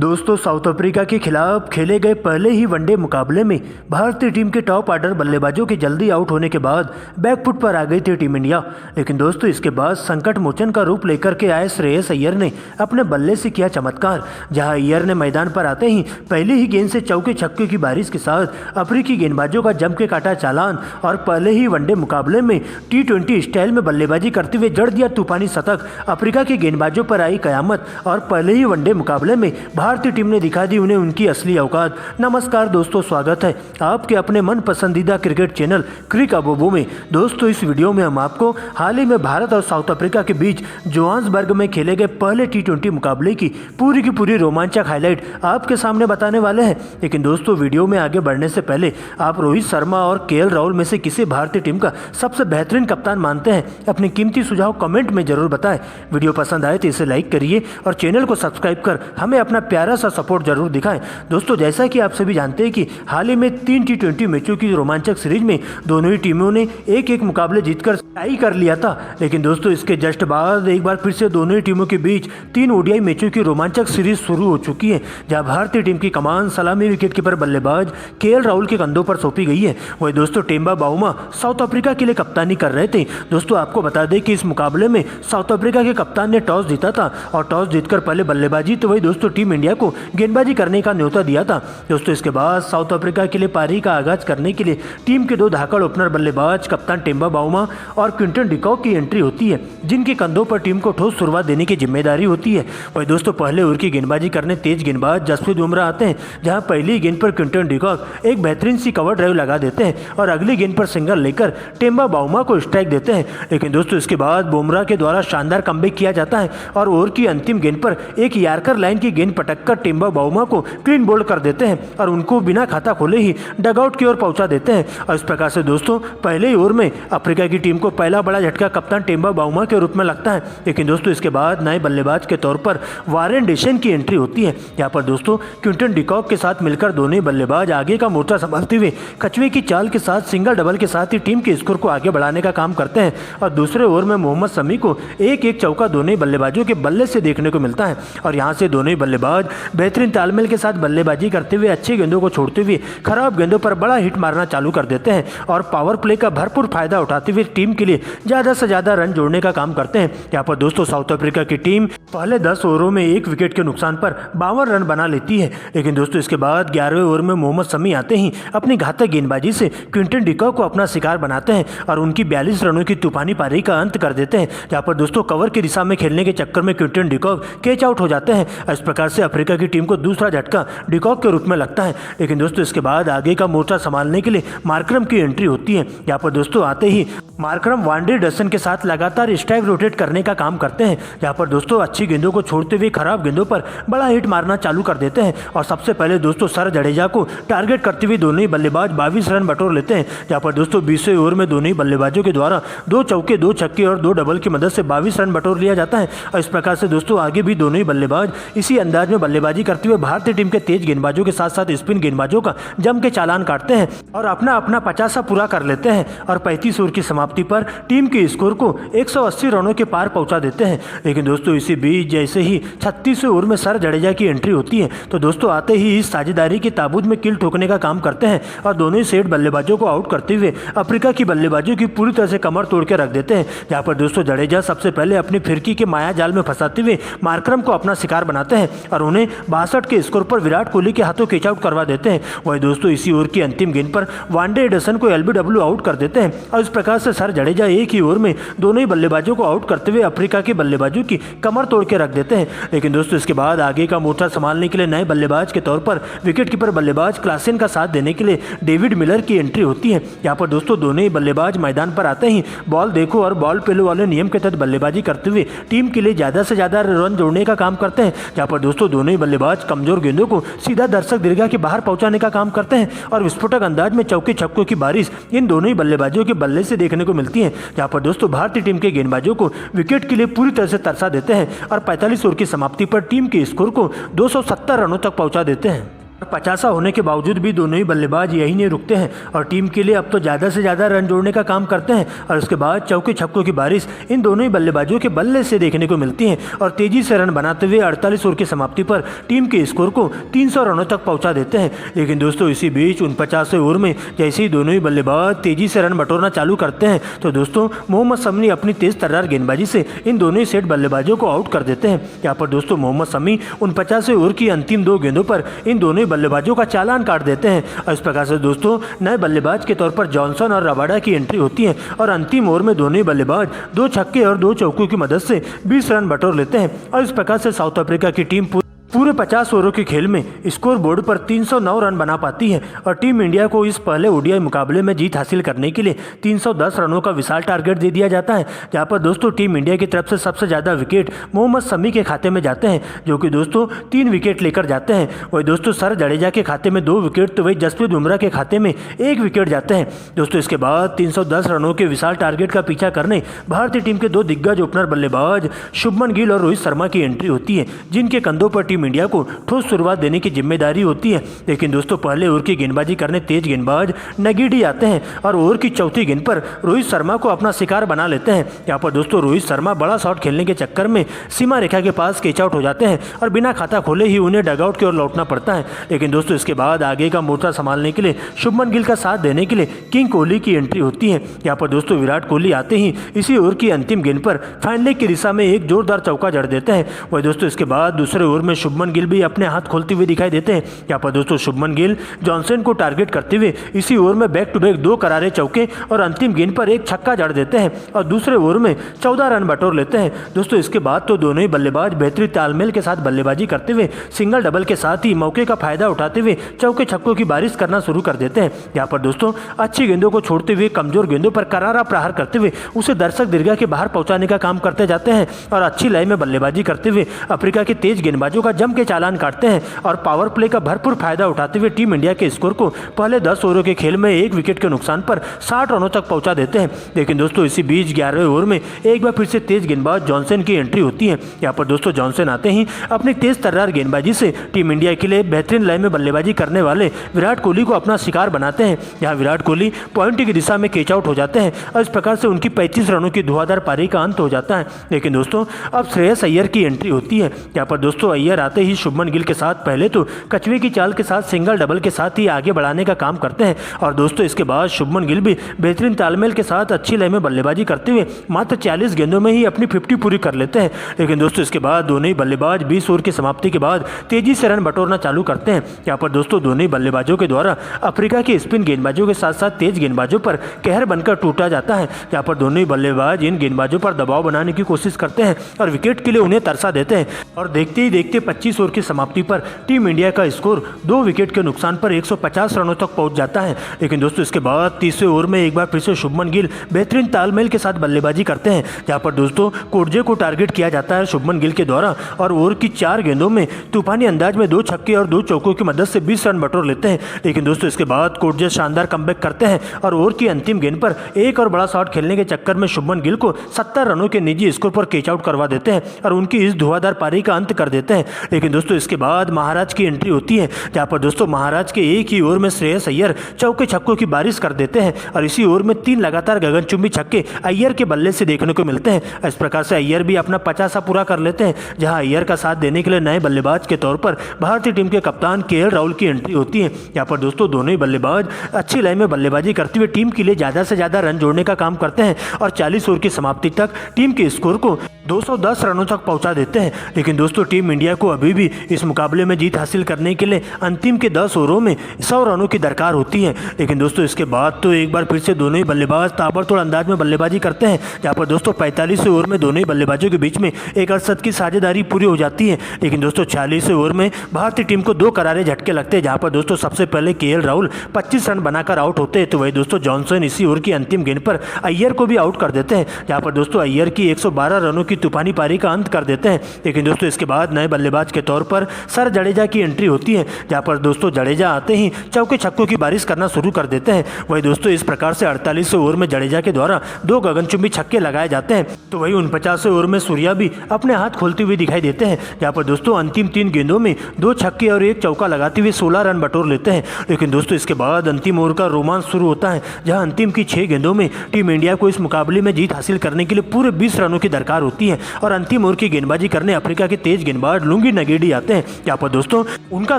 दोस्तों south Africa के खिलाफ खेले गए पहले ही वनडे मुकाबले में भारतीय टीम के टॉप ऑर्डर बल्लेबाजों के जल्दी आउट होने के बाद बैकफुट पर आ गई थी टीम इंडिया। लेकिन दोस्तों इसके बाद संकट मोचन का रूप लेकर के आए श्रेयस अय्यर ने अपने बल्ले से किया चमत्कार। जहां अय्यर ने मैदान पर आते ही पहली ही गेंद से चौके छक्के की बारिश के साथ अफ्रीकी गेंदबाजों का जम के काटा चालान और पहले ही वनडे मुकाबले में T20 स्टाइल में बल्लेबाजी करते हुए जड़ दिया तूफानी शतक। अफ्रीका के गेंदबाजों पर आई कयामत और पहले ही वनडे मुकाबले में भारतीय टीम ने दिखा दी उन्हें उनकी असली औकात। नमस्कार दोस्तों, स्वागत है आपके अपने मन पसंदीदा क्रिकेट चैनल क्रिक अबोबो में। दोस्तों इस वीडियो में हम आपको हाल ही में भारत और साउथ अफ्रीका के बीच जोहान्सबर्ग में खेले गए पहले T20 मुकाबले की पूरी रोमांचक हाईलाइट आपके सामने बताने वाले हैं। लेकिन दोस्तों वीडियो में आगे बढ़ने से पहले आप रोहित शर्मा और KL राहुल में से किसे भारतीय टीम का सबसे बेहतरीन कप्तान मानते हैं? अपने कीमती सुझाव कमेंट में जरूर बताएं। वीडियो पसंद आए तो इसे लाइक करिए और चैनल को सब्सक्राइब कर हमें अपना प्यारा सा सपोर्ट जरूर दिखाएं। दोस्तों जैसा कि आप सभी जानते हैं कि हाल ही में 3 T20 मैचों की रोमांचक सीरीज में दोनों ही टीमों ने एक मुकाबले जीतकर टाई कर लिया था। लेकिन दोस्तों इसके जस्ट बाद एक बार फिर से दोनों ही टीमों के बीच 3 ODI मैचों की रोमांचक सीरीज शुरू हो चुकी है, जहां भारतीय टीम की कमान सलामी विकेटकीपर बल्लेबाज KL राहुल के कंधों पर सौंपी गई है। वही दोस्तों टेम्बा बाउमा साउथ अफ्रीका के लिए कप्तानी कर रहे थे। दोस्तों आपको बता दें कि इस मुकाबले में साउथ अफ्रीका के कप्तान ने टॉस जीता था और टॉस जीतकर पहले बल्लेबाजी तो वही दोस्तों टीम इंडिया को गेंदबाजी करने का न्योता दिया था। दोस्तों इसके बाद साउथ अफ्रीका के लिए पारी का आगाज करने के लिए टीम के 2 धाकड़ ओपनर बल्लेबाज कप्तान टेम्बा बाउमा और क्विंटन डिकॉक की एंट्री होती है, जिनके कंधों पर टीम को ठोस शुरुआत देने की जिम्मेदारी होती है। वही दोस्तों पहले ओवर की गेंदबाजी करने तेज गेंदबाज जसप्रीत बुमराह आते हैं, जहां पहली गेंद पर क्विंटन डिकॉक एक बेहतरीन सी कवर ड्राइव लगा देते हैं और अगली गेंद पर सिंगल लेकर टेम्बा बाउमा को स्ट्राइक देते हैं। लेकिन दोस्तों इसके बाद बुमराह के द्वारा शानदार कमबैक किया जाता है और ओवर की अंतिम गेंद पर एक यार्कर लाइन की गेंद पटककर टेम्बा बाउमा को क्लीन बोल्ड कर देते हैं और उनको बिना खाता खोले ही डगआउट की ओर पहुंचा देते हैं। और इस प्रकार से दोस्तों पहले ही ओवर में अफ्रीका की टीम को पहला बड़ा झटका कप्तान टेम्बा बाउमा के रूप में लगता है। लेकिन दोस्तों इसके बाद नए बल्लेबाज के तौर पर वारेन डेशन की एंट्री होती है। यहाँ पर दोस्तों क्विंटन डिकॉक के साथ मिलकर दोनों बल्लेबाज आगे का मोर्चा संभालते हुए कछुए की चाल के साथ सिंगल डबल के साथ ही टीम के स्कोर को आगे बढ़ाने का काम करते हैं। और दूसरे ओवर में मोहम्मद शमी को एक चौका दोनों बल्लेबाजों के बल्ले से देखने को मिलता है और यहाँ से दोनों बल्लेबाज बेहतरीन तालमेल के साथ बल्लेबाजी करते हुए अच्छी गेंदों को छोड़ते हुए खराब गेंदों पर बड़ा हिट मारना चालू कर देते हैं और पावर प्ले का भरपूर फायदा उठाते हुए टीम के लिए ज़्यादा से ज़्यादा रन जोड़ने का काम करते हैं। यहाँ पर दोस्तों साउथ अफ्रीका की टीम पहले 10 ओवरों में 1 विकेट के नुकसान पर 52 रन बना लेती है। लेकिन दोस्तों इसके बाद 11वें ओवर में मोहम्मद शमी आते ही अपनी घातक गेंदबाजी से क्विंटन डिकॉक को अपना शिकार बनाते हैं और उनकी 42 रनों की तूफानी पारी का अंत कर देते हैं। यहाँ पर दोस्तों कवर की दिशा में खेलने के चक्कर में क्विंटन डिकॉक कैच आउट हो जाते हैं। इस प्रकार से अफ्रीका की टीम को दूसरा झटका डिकॉक के रूप में लगता है। लेकिन दोस्तों इसके बाद आगे का मोर्चा संभालने के लिए मार्करम की एंट्री होती है। यहाँ पर दोस्तों आते ही मार्करम वांडे डसन के साथ लगातार स्ट्राइक रोटेट करने का काम करते हैं। यहाँ पर दोस्तों अच्छी गेंदों को छोड़ते हुए खराब गेंदों पर बड़ा हिट मारना चालू कर देते हैं और सबसे पहले दोस्तों सर जडेजा को टारगेट करते हुए दोनों ही बल्लेबाज 22 रन बटोर लेते हैं। यहाँ पर दोस्तों 20वें ओवर में दोनों ही बल्लेबाजों के द्वारा 2 चौके 2 छक्के और 2 डबल की मदद से 22 रन बटोर लिया जाता है। और इस प्रकार से दोस्तों आगे भी दोनों ही बल्लेबाज इसी अंदाज में बल्लेबाजी करते हुए भारतीय टीम के तेज गेंदबाजों के साथ साथ स्पिन गेंदबाजों का जम के चालान काटते हैं और अपना 50 पूरा कर लेते हैं और 35 ओवर की समाप्ति पर टीम के स्कोर को 180 रनों के पार पहुंचा देते हैं। लेकिन दोस्तों इसी बीच जैसे ही 36वें ओवर में सर जडेजा की एंट्री होती है तो दोस्तों आते ही इस साझेदारी के ताबूत में कील ठोकने का काम करते हैं और दोनों ही सेट बल्लेबाजों को आउट करते हुए अफ्रीका की बल्लेबाजों की पूरी तरह से कमर तोड़ के रख देते हैं। जहाँ पर दोस्तों जडेजा सबसे पहले अपनी फिरकी के माया जाल में फंसाते हुए मार्करम को अपना शिकार बनाते हैं और उन्हें 62 के स्कोर पर विराट कोहली के हाथों कैच आउट करवा देते हैं। वही दोस्तों इसी ओवर की अंतिम गेंद पर वांडे डसन को LBW आउट कर देते हैं और इस प्रकार से सर जडेजा एक ही ओवर में दोनों ही बल्लेबाजों को आउट करते हुए अफ्रीका के बल्लेबाजों की कमर तोड़ के रख देते हैं। लेकिन दोस्तों इसके बाद आगे का मोर्चा संभालने के लिए नए बल्लेबाज के तौर पर विकेटकीपर बल्लेबाज क्लासेन का साथ देने के लिए डेविड मिलर की एंट्री होती है। यहाँ पर दोस्तों दोनों ही बल्लेबाज मैदान पर आते ही बॉल देखो और बॉल पेलो वाले नियम के तहत बल्लेबाजी करते हुए टीम के लिए ज़्यादा से ज़्यादा रन जोड़ने का काम करते हैं। यहाँ पर दोस्तों दोनों ही बल्लेबाज कमजोर गेंदों को सीधा दर्शक दीर्घा के बाहर पहुंचाने का काम करते हैं और विस्फोटक अंदाज में चौके छक्कों की बारिश इन दोनों ही बल्लेबाजों के बल्ले से देखने को मिलती है। यहाँ पर दोस्तों भारतीय टीम के गेंदबाजों को विकेट के लिए पूरी तरह से तरसा देते हैं और 45 ओवर की समाप्ति पर टीम के स्कोर को 270 रनों तक पहुंचा देते हैं। 50 होने के बावजूद भी दोनों ही बल्लेबाज यही नहीं रुकते हैं और टीम के लिए अब तो ज़्यादा से ज़्यादा रन जोड़ने का काम करते हैं और उसके बाद चौके छक्कों की बारिश इन दोनों ही बल्लेबाजों के बल्ले से देखने को मिलती है और तेजी से रन बनाते हुए 48 ओवर की समाप्ति पर टीम के स्कोर को 300 रनों तक पहुंचा देते हैं। लेकिन दोस्तों इसी बीच 49वें ओवर में जैसे ही दोनों ही बल्लेबाज तेजी से रन बटोरना चालू करते हैं तो दोस्तों मोहम्मद शमी अपनी तेज तर्रार गेंदबाजी से इन दोनों ही सेट बल्लेबाजों को आउट कर देते हैं। यहाँ पर दोस्तों मोहम्मद शमी 49वें ओवर की अंतिम 2 गेंदों पर इन दोनों ही बल्लेबाजों का चालान काट देते हैं और इस प्रकार से दोस्तों नए बल्लेबाज के तौर पर जॉनसन और रबाडा की एंट्री होती है और अंतिम ओवर में दोनों ही बल्लेबाज 2 छक्के और 2 चौकों की मदद से 20 रन बटोर लेते हैं और इस प्रकार से साउथ अफ्रीका की टीम पूरे 50 ओवरों के खेल में स्कोर बोर्ड पर 309 रन बना पाती है और टीम इंडिया को इस पहले ओडीआई मुकाबले में जीत हासिल करने के लिए 310 रनों का विशाल टारगेट दे दिया जाता है। जहां पर दोस्तों टीम इंडिया की तरफ से सबसे ज़्यादा विकेट मोहम्मद शमी के खाते में जाते हैं जो कि दोस्तों 3 विकेट लेकर जाते हैं। वही दोस्तों सर जडेजा के खाते में 2 विकेट तो वही जसप्रीत बुमराह के खाते में 1 विकेट जाते हैं। दोस्तों इसके बाद 310 रनों के विशाल टारगेट का पीछा करने भारतीय टीम के 2 दिग्गज ओपनर बल्लेबाज शुभमन गिल और रोहित शर्मा की एंट्री होती है जिनके कंधों पर टीम इंडिया को ठोस शुरुआत देने की जिम्मेदारी होती है। लेकिन दोस्तों पहले ओवर की गेंदबाजी करने तेज गेंदबाज नगीडी आते हैं और ओवर की चौथी गेंद पर रोहित शर्मा को अपना शिकार बना लेते हैं। यहाँ पर दोस्तों रोहित शर्मा बड़ा शॉट खेलने के चक्कर में सीमा रेखा के पास कैच आउट हो जाते हैं और बिना खाता खोले ही उन्हें डगआउट की ओर लौटना पड़ता है। लेकिन दोस्तों इसके बाद आगे का मोर्चा संभालने के लिए शुभमन गिल का साथ देने के लिए किंग कोहली की एंट्री होती है। यहाँ पर दोस्तों विराट कोहली आते ही इसी ओवर की अंतिम गेंद पर फाइन लेग की दिशा में एक जोरदार चौका जड़ देते हैं। वही दोस्तों इसके बाद दूसरे ओवर में शुभमन गिल भी अपने हाथ खोलते हुए दिखाई देते हैं। यहाँ पर दोस्तों शुभमन गिल जॉनसन को टारगेट करते हुए इसी ओवर में बैक टू बैक 2 करारे चौके और अंतिम गेंद पर एक छक्का जड़ देते हैं और दूसरे ओवर में 14 रन बटोर लेते हैं। दोस्तों इसके बाद तो दोनों ही बल्लेबाज बेहतरीन तालमेल के साथ बल्लेबाजी करते हुए सिंगल डबल के साथ ही मौके का फायदा उठाते हुए चौके छक्कों की बारिश करना शुरू कर देते हैं। यहाँ पर दोस्तों अच्छी गेंदों को छोड़ते हुए कमजोर गेंदों पर करारा प्रहार करते हुए उसे दर्शक दीर्घा के बाहर पहुंचाने का काम करते जाते हैं और अच्छी लय में बल्लेबाजी करते हुए अफ्रीका के तेज गेंदबाजों का जम के चालान काटते हैं और पावर प्ले का भरपूर फायदा उठाते हुए टीम इंडिया के स्कोर को पहले 10 ओवरों के खेल में 1 विकेट के नुकसान पर 60 रनों तक पहुंचा देते हैं। लेकिन दोस्तों इसी बीच 11वें ओवर में एक बार फिर से तेज गेंदबाज जॉनसन की एंट्री होती है। यहाँ पर दोस्तों जॉनसन आते ही अपनी तेज तर्रार गेंदबाजी से टीम इंडिया के लिए बेहतरीन लय में बल्लेबाजी करने वाले विराट कोहली को अपना शिकार बनाते हैं। यहाँ विराट कोहली पॉइंट की दिशा में कैच आउट हो जाते हैं और इस प्रकार से उनकी 35 रनों की धुआंधार पारी का अंत हो जाता है। लेकिन दोस्तों अब श्रेयस अय्यर की एंट्री होती है। यहाँ पर दोस्तों अय्यर आते ही शुभमन गिल के साथ पहले तो कछुए की चाल के साथ सिंगल डबल के साथ ही आगे बढ़ाने का काम करते हैं और दोस्तों इसके बाद शुभमन गिल भी बेहतरीन तालमेल के साथ अच्छी लय में बल्लेबाजी करते हुए मात्र 40 गेंदों में ही अपनी 50 पूरी कर लेते हैं। लेकिन दोस्तों इसके बाद दोनों ही बल्लेबाज 20 ओवर की समाप्ति के बाद तेजी से रन बटोरना चालू करते हैं। यहाँ पर दोस्तों दोनों ही बल्लेबाजों के द्वारा अफ्रीका के स्पिन गेंदबाजों के साथ साथ तेज गेंदबाजों पर कहर बनकर टूटा जाता है। यहाँ पर दोनों ही बल्लेबाज इन गेंदबाजों पर दबाव बनाने की कोशिश करते हैं और विकेट के लिए उन्हें तरसा देते हैं और देखते ही देखते 25 ओवर की समाप्ति पर टीम इंडिया का स्कोर 2 विकेट के नुकसान पर 150 रनों तक पहुंच जाता है। लेकिन दोस्तों इसके बाद 30वें ओवर में एक बार फिर से शुभमन गिल बेहतरीन तालमेल के साथ बल्लेबाजी करते हैं। जहां पर दोस्तों कोटजे को टारगेट किया जाता है शुभमन गिल के द्वारा और ओवर की 4 गेंदों में तूफानी अंदाज में 2 छक्के और 2 चौकों की मदद से 20 रन बटोर लेते हैं। लेकिन दोस्तों इसके बाद कोटजे शानदार कमबैक करते हैं और ओवर की अंतिम गेंद पर एक और बड़ा शॉट खेलने के चक्कर में शुभमन गिल को 70 रनों के निजी स्कोर पर कैच आउट करवा देते हैं और उनकी इस धुआंधार पारी का अंत कर देते हैं। लेकिन दोस्तों इसके बाद महाराज की एंट्री होती है। जहां पर दोस्तों महाराज के एक ही ओवर में श्रेयस अय्यर चौके छक्कों की बारिश कर देते हैं और इसी ओवर में 3 लगातार गगनचुंबी छक्के अय्यर के बल्ले से देखने को मिलते हैं। इस प्रकार से अय्यर भी अपना 50 पूरा कर लेते हैं। जहां अय्यर का साथ देने के लिए नए बल्लेबाज के तौर पर भारतीय टीम के कप्तान केएल राहुल की एंट्री होती है। यहाँ पर दोस्तों दोनों ही बल्लेबाज अच्छी लय में बल्लेबाजी करते हुए टीम के लिए ज़्यादा से ज़्यादा रन जोड़ने का काम करते हैं और 40 ओवर की समाप्ति तक टीम के स्कोर को 210 रनों तक पहुंचा देते हैं। लेकिन दोस्तों टीम इंडिया को अभी भी इस मुकाबले में जीत हासिल करने के लिए अंतिम के 10 ओवरों में 100 रनों की दरकार होती है। लेकिन दोस्तों इसके बाद तो एक बार फिर से दोनों ही बल्लेबाज ताबड़तोड़ अंदाज में बल्लेबाजी करते हैं। जहाँ पर दोस्तों 45 ओवर में दोनों ही बल्लेबाजों के बीच में एक अड़सठ की साझेदारी पूरी हो जाती है। लेकिन दोस्तों 46 ओवर में भारतीय टीम को 2 करारे झटके लगते हैं। जहाँ पर दोस्तों सबसे पहले केएल राहुल 25 रन बनाकर आउट होते हैं तो वही दोस्तों जॉनसन इसी ओवर की अंतिम गेंद पर अय्यर को भी आउट कर देते हैं। जहाँ पर दोस्तों अय्यर की 112 रनों की तूफानी पारी का अंत कर देते हैं। लेकिन दोस्तों इसके बाद नए बल्लेबाज गेंदबाज के तौर पर सर जडेजा की एंट्री होती है, जहां पर दोस्तों जडेजा आते ही चौके छक्कों की बारिश करना शुरू कर देते हैं। वही दोस्तों इस प्रकार से 48वें ओवर में जडेजा के द्वारा 2 गगनचुंबी छक्के लगाए जाते हैं। तो वही 49वें ओवर में सूर्या भी अपने हाथ खोलते हुए दिखाई देते हैं, जहां पर दोस्तों अंतिम 3 गेंदों में 2 छक्के और 1 चौका लगाते हुए 16 रन बटोर लेते हैं। लेकिन दोस्तों इसके बाद अंतिम ओवर का रोमांच शुरू होता है, जहां अंतिम की 6 गेंदों में टीम इंडिया को इस मुकाबले में जीत हासिल करने के लिए पूरे 20 रनों की दरकार होती है और अंतिम ओवर की गेंदबाजी करने अफ्रीका के तेज गेंदबाज लुंगी नगेडी आते हैं। यहाँ पर दोस्तों उनका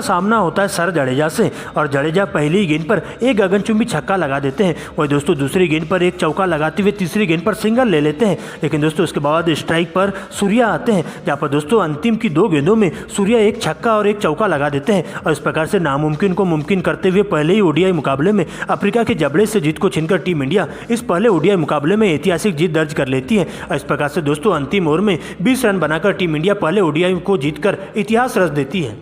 सामना होता है सर जडेजा से और जडेजा पहली गेंद पर एक गगनचुंबी छक्का लगा देते हैं। वही दोस्तों दूसरी गेंद पर एक चौका लगाते हुए तीसरी गेंद पर सिंगल ले लेते हैं। लेकिन दोस्तों उसके बाद स्ट्राइक पर सूर्या आते हैं, जहाँ पर दोस्तों अंतिम की 2 गेंदों में सूर्या एक छक्का और एक चौका लगा देते हैं और इस प्रकार से नामुमकिन को मुमकिन करते हुए पहले ही ओडीआई मुकाबले में अफ्रीका के जबड़े से जीत को छीनकर टीम इंडिया इस पहले ओडीआई मुकाबले में ऐतिहासिक जीत दर्ज कर लेती है। और इस प्रकार से दोस्तों अंतिम ओवर में 20 रन बनाकर टीम इंडिया पहले ओडीआई को जीतकर इतिहास रच देती है।